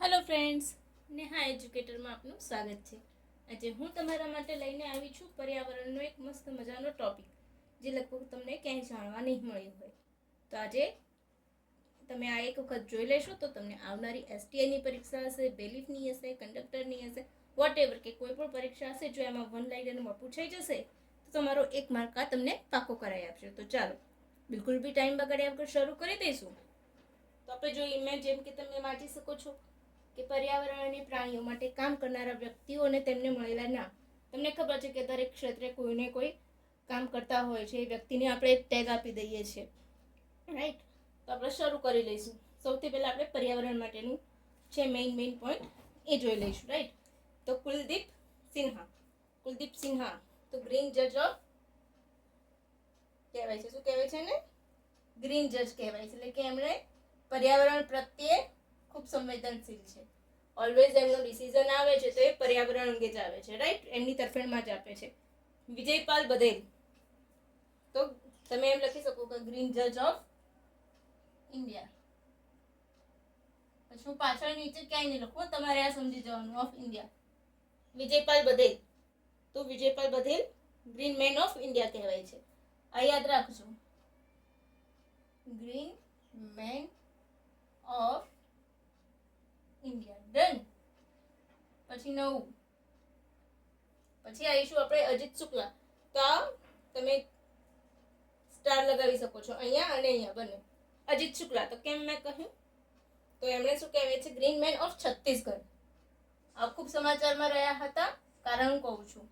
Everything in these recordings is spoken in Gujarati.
હેલો ફ્રેન્ડ્સ, નેહા એજ્યુકેટરમાં આપનું સ્વાગત છે. આજે હું તમારા માટે લઈને આવી છું પર્યાવરણનો એક મસ્ત મજાનો ટોપિક, જે લગભગ તમને ક્યાંય જાણવા નહીં મળ્યું હોય. તો આજે તમે આ એક વખત જોઈ લેશો તો તમને આવનારી એસટીઆઈની પરીક્ષા હશે, બેલીફની હશે, કંડક્ટરની હશે, વોટ એવર કે કોઈ પણ પરીક્ષા હશે, જો એમાં વન લાઇનરમાં પૂછાઈ જશે તો તમારો એક માર્ક આ તમને પાકો કરાવી આપશે. તો ચાલો બિલકુલ બી ટાઈમ બગાડ્યા વગર શરૂ કરી દઈશું. તો આપણે જો ઇમેજ જેમ કે તમે વાંચી શકો છો કે પર્યાવરણ અને પ્રાણીઓ માટે કામ કરનારા વ્યક્તિઓ અને તેમને મળેલા નામ. તમને ખબર છે કે દરેક ક્ષેત્રે કોઈને કોઈ કામ કરતા હોય છે, એ વ્યક્તિને આપણે ટેગ આપી દઈએ છીએ, રાઈટ? તો આપણે શરૂ કરી લઈશું. સૌથી પહેલાં આપણે પર્યાવરણ માટેનું છે મેઇન પોઈન્ટ એ જોઈ લઈશું, રાઈટ? તો કુલદીપ સિન્હા તો ગ્રીન જજ ઓફ કહેવાય છે. શું કહેવાય છે ને? ગ્રીન જજ કહેવાય છે. એટલે કે એમણે પર્યાવરણ પ્રત્યે ખૂબ સંવેદનશીલ છે. ઓલવેઝ એમનો ડિસિઝન આવે છે તો એ પર્યાવરણ અંગે જ આવે છે, રાઈટ? એમની તરફેણમાં જ આપે છે. વિજયપાલ બધેલ તો તમે એમ લખી શકો કે ગ્રીન જજ ઓફ ઇન્ડિયા. પછી હું પાછળ નીચે ક્યાંય નહીં લખું, તમારે આ સમજી જવાનું. Of India Vijaypal Baghel. તો Vijaypal Baghel green man of India કહેવાય છે. આ યાદ રાખજો, green man of India. Done. પછી 9. પછી આવીશું આપણે અજીત શુક્લા. તો આ તમે સ્ટાર લગાવી શકો છો અહીંયા અને અહીંયા બંને. અજીત શુક્લા તો કેમ મેં કહ્યું, તો એમણે શું કહેવાય છે? Green man of Chhattisgarh. આ ખૂબ સમાચારમાં રહ્યા હતા, કારણ હું કહું છું.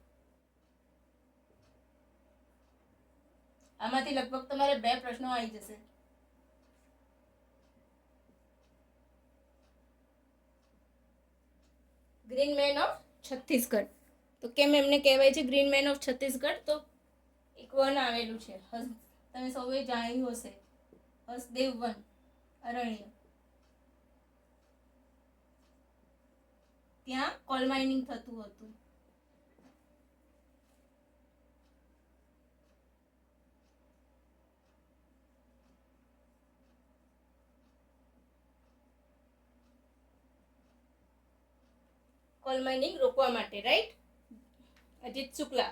આમાંથી લગભગ તમારે 2 પ્રશ્નો આવી જશે. ગ્રીન મેન ઓફ છત્તીસગઢ તો કેમ એમને કહેવાય છે ગ્રીન મેન ઓફ છત્તીસગઢ? તો એક વન આવેલું છે, તમે સૌએ જાણ્યું હશે, હસદેવ વન અરણ્ય. ત્યાં કોલ માઇનિંગ થતું હતું. કોલ માઇનિંગ રોકવા માટે, રાઈટ? અજીત શુક્લા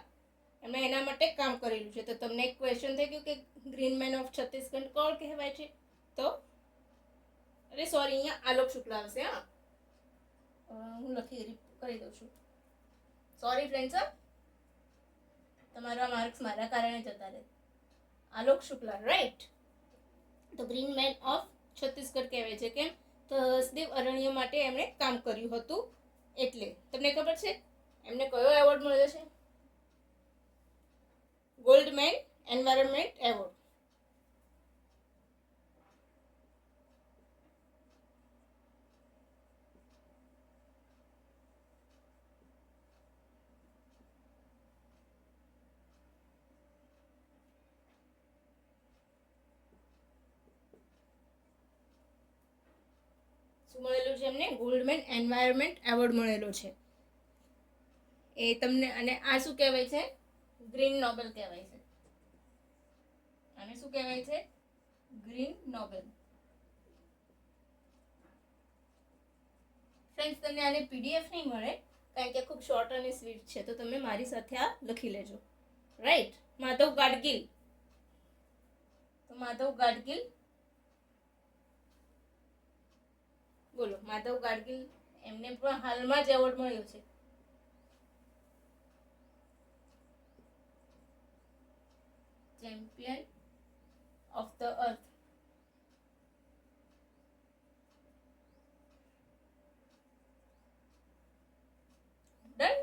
એમણે એના માટે કામ કરેલું છે. તો તમને એક ક્વેશ્ચન થઈ ગયું કે ગ્રીન મેન ઓફ છત્તીસગઢ કોણ કહેવાય છે? તો અરે સોરી, અહીંયા આલોક શુક્લા આવશે. હું લખી કરી દઉં છું. સોરી ફ્રેન્ડ્સ, તમારા માર્ક્સ મારા કારણે જતા રહે. આલોક શુક્લા, રાઈટ? તો ગ્રીન મેન ઓફ છત્તીસગઢ કહેવાય છે. કેમ? તો હસદેવ અરણ્ય માટે એમણે કામ કર્યું હતું. એટલે તમને ખબર છે એમને કયો એવોર્ડ મળ્યો છે? Gold man environment award. મળેલું છે એમને? ગોલ્ડમેન એન્વાયરમેન્ટ એવોર્ડ મળેલો છે એ તમને. અને આ શું કહેવાય છે? ગ્રીન નોબેલ કહેવાય છે. આને શું કહેવાય છે? Green Nobel. ફ્રેન્ડ્સ, તમને આને પીડીએફ નહીં મળે કારણ કે ખૂબ શોર્ટ અને સ્વીટ છે, તો તમે મારી સાથે આ લખી લેજો, રાઈટ? માધવ ગાડગીલ. તો માધવ ગાડગીલ, બોલો. માધવ ગાડગીલ એમને પણ હાલમાં જ એવોર્ડ મળ્યો છે. Champion of the earth. Done.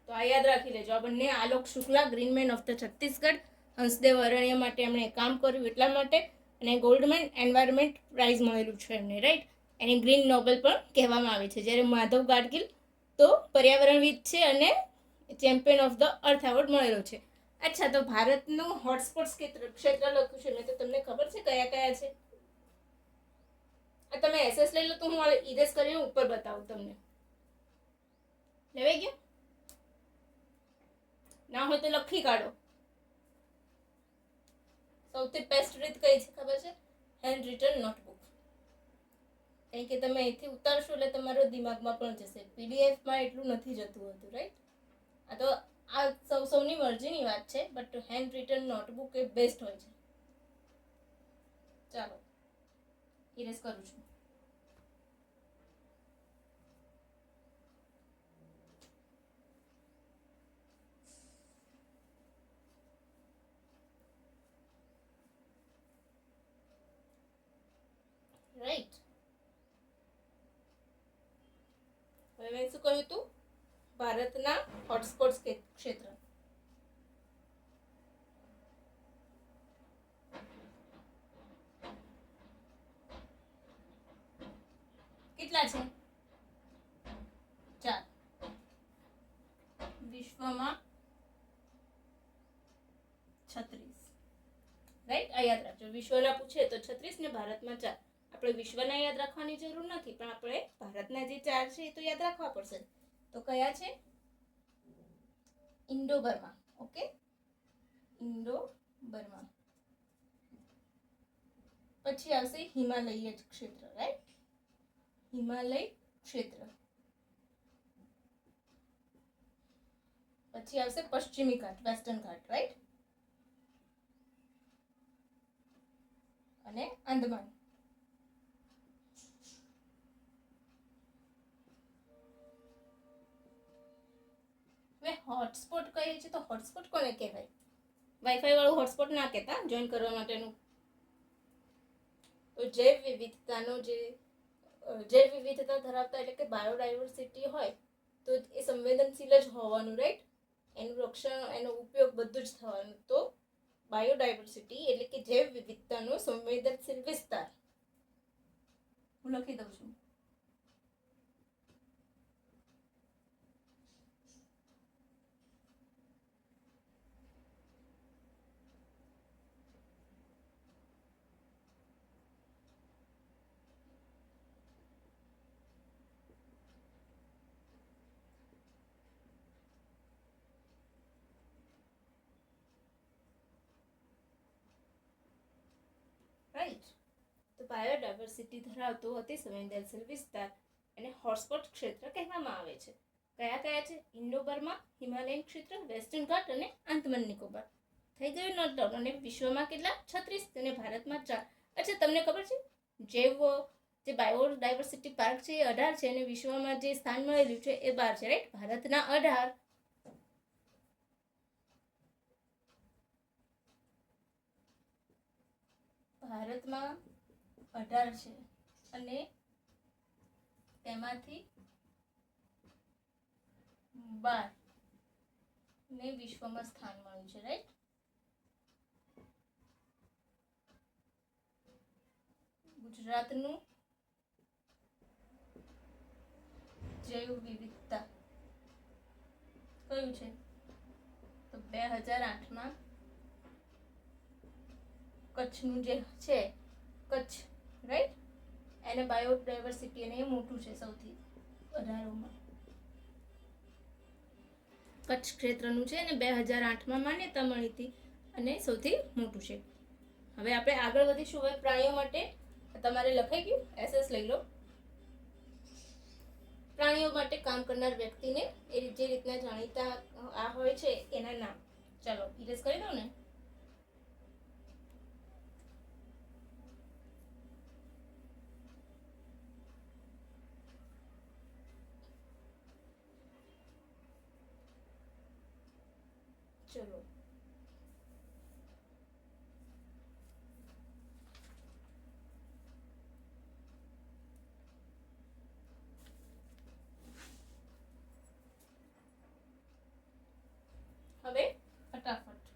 તો આ યાદ રાખી લેજો. આ બંને Alok Shukla green man of the Chhattisgarh, Hasdeo Arand માટે એમણે કામ કર્યું એટલા માટે, અને ગોલ્ડમેન એન્વાયરમેન્ટ પ્રાઇઝ મળેલું છે એમને, રાઈટ? એને ગ્રીન નોબેલ પણ કહેવામાં આવે છે. જ્યારે માધવ ગાડગીલ તો પર્યાવરણવિદ છે અને champion of the earth award મળેલો છે. અચ્છા, તો ભારતનું હોટસ્પોટ ક્ષેત્ર લખ્યું છે મેં, તો તમને ખબર છે કયા કયા છે? તમે એસએસ લઈ લો તો હું ઇરેઝ કરીને ઉપર બતાવું તમને. લેવાઈ ગયું? ના હોય તો લખી કાઢો. સૌથી બેસ્ટ રીત કઈ છે ખબર છે? Hand return notebook. કારણ કે તમે અહીંથી ઉતારશો એટલે તમારો દિમાગમાં પણ જશે. પીડીએફમાં એટલું નથી જતું હોતું, રાઈટ? આ સૌની મરજીની વાત છે, but hand return notebook A best હોય છે. ચાલો ઇરેઝ કરું છું. રાઈટ. હવે મેં શું કહ્યું હતું? ભારતના હોટસ્પોટ ક્ષેત્ર. કેટલા છે? 4. વિશ્વમાં 36. રાઈટ? આ યાદ રાખજો. વિશ્વના પૂછે તો 36 ને ભારતમાં 4. આપણે વિશ્વના યાદ રાખવાની જરૂર નથી, પણ આપણે ભારતના જે 4 છે એ તો યાદ રાખવા પડશે. તો કયા છે? Indo Burma. Okay, Indo Burma. પછી આવશે હિમાલય ક્ષેત્ર. રાઈટ? હિમાલય ક્ષેત્ર. પછી આવશે પશ્ચિમી ઘાટ, વેસ્ટર્ન ઘાટ. રાઈટ? અને આંદમાન. હવે હોટસ્પોટ કહીએ છીએ તો હોટસ્પોટ કોને કહેવાય? વાઈફાઈ વાળું હોટસ્પોટ ના કહેતા, જોઈન કરવા માટેનું. તો જૈવ વિવિધતા ધરાવતા એટલે કે બાયોડાયવર્સિટી હોય તો એ સંવેદનશીલ જ હોવાનું. રાઈટ? એનું રક્ષણ, એનો ઉપયોગ બધું જ થવાનું. તો બાયોડાયવર્સિટી એટલે કે જૈવ વિવિધતાનો સંવેદનશીલ વિસ્તાર. હું લખી દઉં છું. રાઈટ? તો બાયોડાયવર્સિટી ધરાવતો અતિ સંવેદનશીલ વિસ્તાર એને હોટસ્પોટ ક્ષેત્ર કહેવામાં આવે છે. કયા કયા છે? ઇન્ડો બર્મા, હિમાલયન ક્ષેત્ર, વેસ્ટર્ન ઘાટ અને આંદમાન નિકોબાર. થઈ ગયું નોટ ડાઉન. અને વિશ્વમાં કેટલા? 36 અને ભારતમાં 4. અચ્છા, તમને ખબર છે જે બાયોડાયવર્સિટી પાર્ક છે એ 18 છે અને વિશ્વમાં જે સ્થાન મળેલું છે એ 12 છે. રાઈટ? ભારતના 18, ભારતમાં 18 છે અને તેમાંથી 12 ને વિશ્વમાં સ્થાન મળ્યું છે. રાઈટ? ગુજરાતનું જૈવ વિવિધતા કયું છે? તો 2008માં કચ્છનું જે છે, કચ્છ. રાઈટ? એને બાયોડાયવર્સિટી અને એ મોટું છે સૌથી 18માં. કચ્છ ક્ષેત્રનું છે અને 2008માં માન્યતા મળી હતી અને સૌથી મોટું છે. હવે આપણે આગળ વધીશું. હવે પ્રાણીઓ માટે તમારે લખાઈ ગયું? એસએસ લઈ લો. પ્રાણીઓ માટે કામ કરનાર વ્યક્તિને એ જે રીતના જાણીતા આ હોય છે એના નામ. ચાલો ઇરેઝ કરી દો ને. ચલો, હવે ફટાફટ.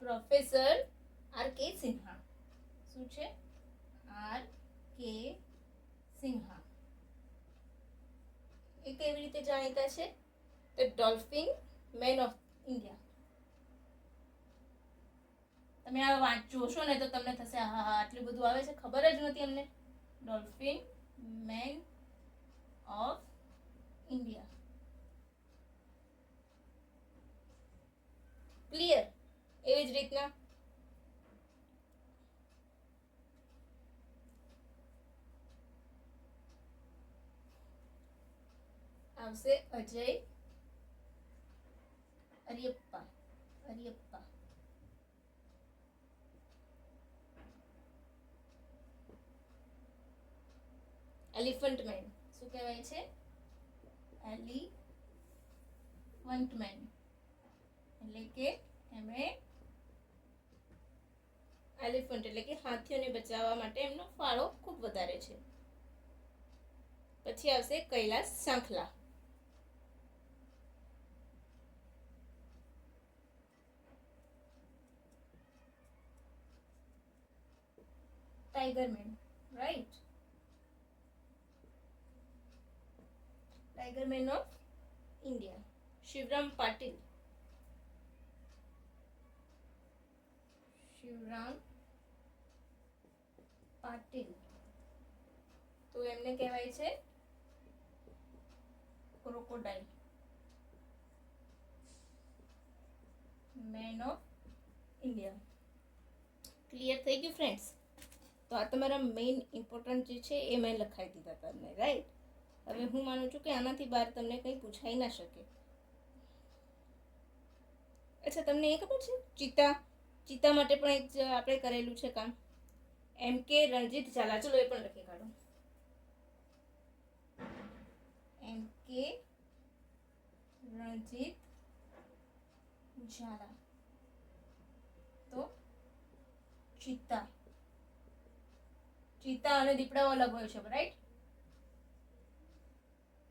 Professor R K. સિન્હા. શું છે? આર.કે. સિન્હા. એ કેવી રીતે જાણીતા છે? The dolphin man of India. તમે આ જોશો ને તો તમને થશે હા હા આટલું બધું આવે છે, ખબર જ નથી અમને. Dolphin man of India. Clear? એવી જ રીતના આવશે અજય અરિયપ્પા. એલિફન્ટ મેન શું કહેવાય છે? એલિફન્ટ મેન એટલે કે એમણે એલિફન્ટ એટલે કે હાથીઓને બચાવવા માટે એમનો ફાળો ખૂબ વધારે છે. પછી આવશે Kailash Sankhala. Tiger man, right. Tiger man of India Shivram Patil. તો એમને કહેવાય છે crocodile man of India. Clear થઈ ગયું ફ્રેન્ડ્સ? તો આ તમારા મેઇન ઇમ્પોર્ટન્ટ જે છે એ મેં લખાઈ દીધા તમને, રાઈટ. હવે હું માનું છું કે આનાથી બહાર તમને કંઈ પૂછાઈ ના શકે. અચ્છા, તમને એ ખબર છે ચિત્તા માટે પણ એક આપણે કરેલું છે કામ, MK રણજીત ઝાલા. ચલો એ પણ લખી કાઢો. MK રણજીત ઝાલા. તો ચિત્તા અને દીપડાઓ અલગ હોય છે, રાઈટ.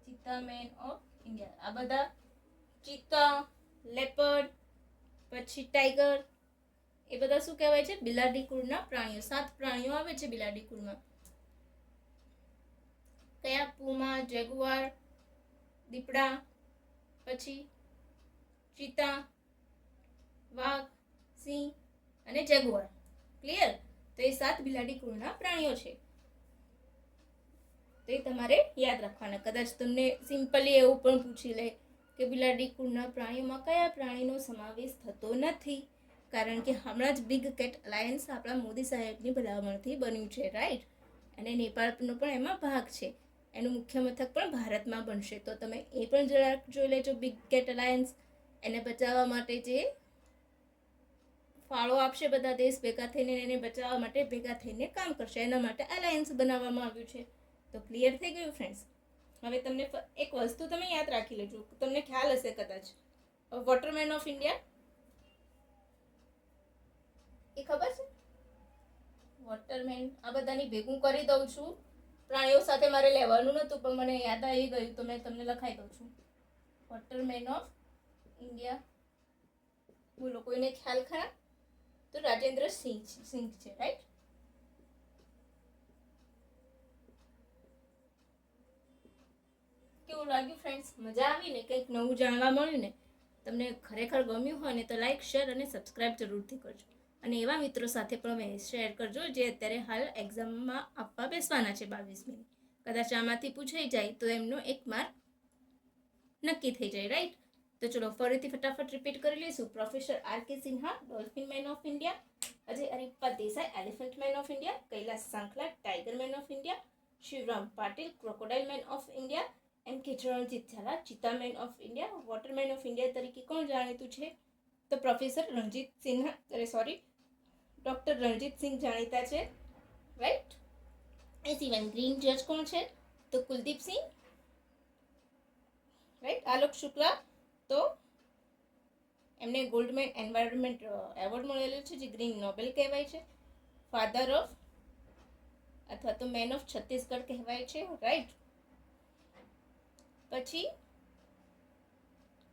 ચિત્તા મેન ઓફ ઇન્ડિયા. આ બધા ચિત્તા, લેપર્ડ, પછી ટાઈગર, એ બધા શું કહેવાય છે? બિલાડી કુળના પ્રાણીઓ. 7 પ્રાણીઓ આવે છે બિલાડી કુળમાં. કયા? પુમા, જેગુઆર, દીપડા, પછી ચિત્તા, વાઘ, સિંહ અને જેગુઆર. ક્લિયર? તો એ 7 બિલાડી કુળના પ્રાણીઓ છે. તો એ તમારે યાદ રાખવાના. કદાચ તમને સિમ્પલી એવું પણ પૂછી લે કે બિલાડી કુળના પ્રાણીઓમાં કયા પ્રાણીનો સમાવેશ થતો નથી, કારણ કે હમણાં જ બિગ કેટ અલાયન્સ આપણા મોદી સાહેબની ભલામણથી બન્યું છે, રાઈટ. અને નેપાળનો પણ એમાં ભાગ છે. એનું મુખ્ય મથક પણ ભારતમાં બનશે. તો તમે એ પણ જરાક જોઈ લેજો. બિગ કેટ અલાયન્સ એને બચાવવા માટે જે ફાળો આપશે બધા દેશ ભેગા થઈને, એને બચાવવા માટે ભેગા થઈને કામ કરશે. એના માટે અલાયન્સ બનાવવામાં આવ્યું છે. તો ક્લિયર થઈ ગયું ફ્રેન્ડ્સ? હવે તમને એક વસ્તુ તમે યાદ રાખી લેજો, તમને ખ્યાલ હશે કદાચ. વોટરમેન ઓફ ઇન્ડિયા એ ખબર છે? વોટરમેન. આ બધાની ભેગું કરી દઉં છું. પ્રાણીઓ સાથે મારે લેવાનું નહોતું પણ મને યાદ આવી ગયું તો મેં તમને લખાઈ દઉં છું. વોટરમેન ઓફ ઇન્ડિયા. બોલો, કોઈને ખ્યાલ ખરા? તો રાજેન્દ્ર સિંહ છે, રાઈટ. કેવું લાગ્યું ફ્રેન્ડ્સ? મજા આવી ને? કંઈક નવું જાણવા મળ્યું ને? તમને ખરેખર ગમ્યું હોય ને તો લાઈક, શેર અને સબસ્ક્રાઈબ જરૂરથી કરજો. અને એવા મિત્રો સાથે પણ શેર કરજો જે અત્યારે હાલ એક્ઝામમાં આપવા બેસવાના છે 22મી. કદાચ આમાંથી પૂછાઈ જાય તો એમનો 1 માર્ક નક્કી થઈ જાય, રાઈટ. તો ચલો ફરીથી ફટાફટ રિપીટ કરી લઈશું. Professor RK Sinha, dolphin man of India. Ajay Arippa Desai, elephant man of India. Kailash Sankhala, tiger man of India. Shivram Patil, crocodile man of India. MK Ranjit Jhala, cheetah man of India. Waterman of India તરીકે કોણ જાણીતું છે? તો પ્રોફેસર રણજીત સિન્હા, ડૉક્ટર રણજીત સિંહ જાણીતા છે, રાઈટ. એ સિવાય ગ્રીન જજ કોણ છે? તો કુલદીપ સિંહ, રાઈટ. આલોક શુક્લા, તો એમને ગોલ્ડમેન એન્વાયરમેન્ટ એવોર્ડ મળેલો છે, જે ગ્રીન નોબેલ કહેવાય છે. ફાધર ઓફ અથવા તો મેન ઓફ છત્તીસગઢ કહેવાય છે, રાઈટ. પછી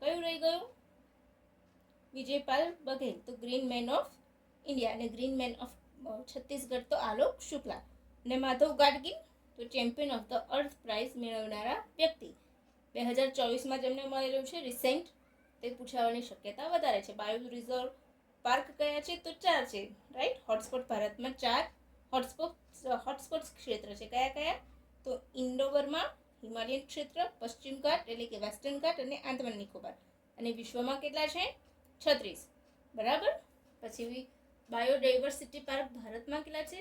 કયું રહી ગયું? વિજયપાલ બઘેલ, તો ગ્રીન મેન ઓફ ઇન્ડિયા. અને ગ્રીન મેન ઓફ છત્તીસગઢ તો આલોક શુક્લા. અને માધવ ગાડગીલ, તો champion of the earth prize મેળવનારા વ્યક્તિ. 2024માં જેમને મળેલું છે રિસેન્ટ, તે પૂછાવાની શક્યતા વધારે છે. બાયો રિઝર્વ પાર્ક કયા છે? તો 4 છે, રાઈટ. હોટસ્પોટ ભારતમાં 4 હોટસ્પોટ ક્ષેત્ર છે. કયા? તો ઇન્ડો બર્મા, હિમાલયન ક્ષેત્ર, પશ્ચિમ ઘાટ એટલે કે વેસ્ટર્ન ઘાટ અને આંદામાન નિકોબાર. અને વિશ્વમાં કેટલા છે? 36, બરાબર. પછી બાયોડાયવર્સિટી પાર્ક ભારતમાં કેટલા છે?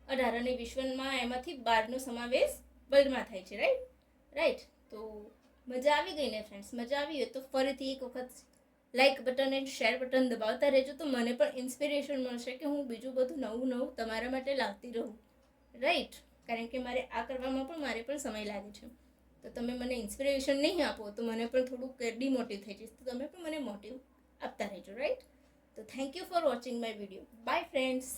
18. અને વિશ્વમાં એમાંથી 12નો સમાવેશ વર્લ્ડમાં થાય છે, રાઈટ. તો મજા આવી ગઈ ને ફ્રેન્ડ્સ? મજા આવી હોય તો ફરીથી એક વખત like button and share button દબાવતા રહેજો, તો મને પણ ઇન્સ્પિરેશન મળશે કે હું બીજું બધું નવું નવું તમારા માટે લાવતી રહું, રાઈટ? કારણ કે મારે આ કરવામાં પણ સમય લાગે છે. તો તમે મને ઇન્સ્પિરેશન નહીં આપો તો મને પણ થોડુંક ડિમોટિવ થઈ જઈશ. તો તમે પણ મને મોટિવ આપતા રહેજો, રાઈટ? તો thank you for watching my video. By friends.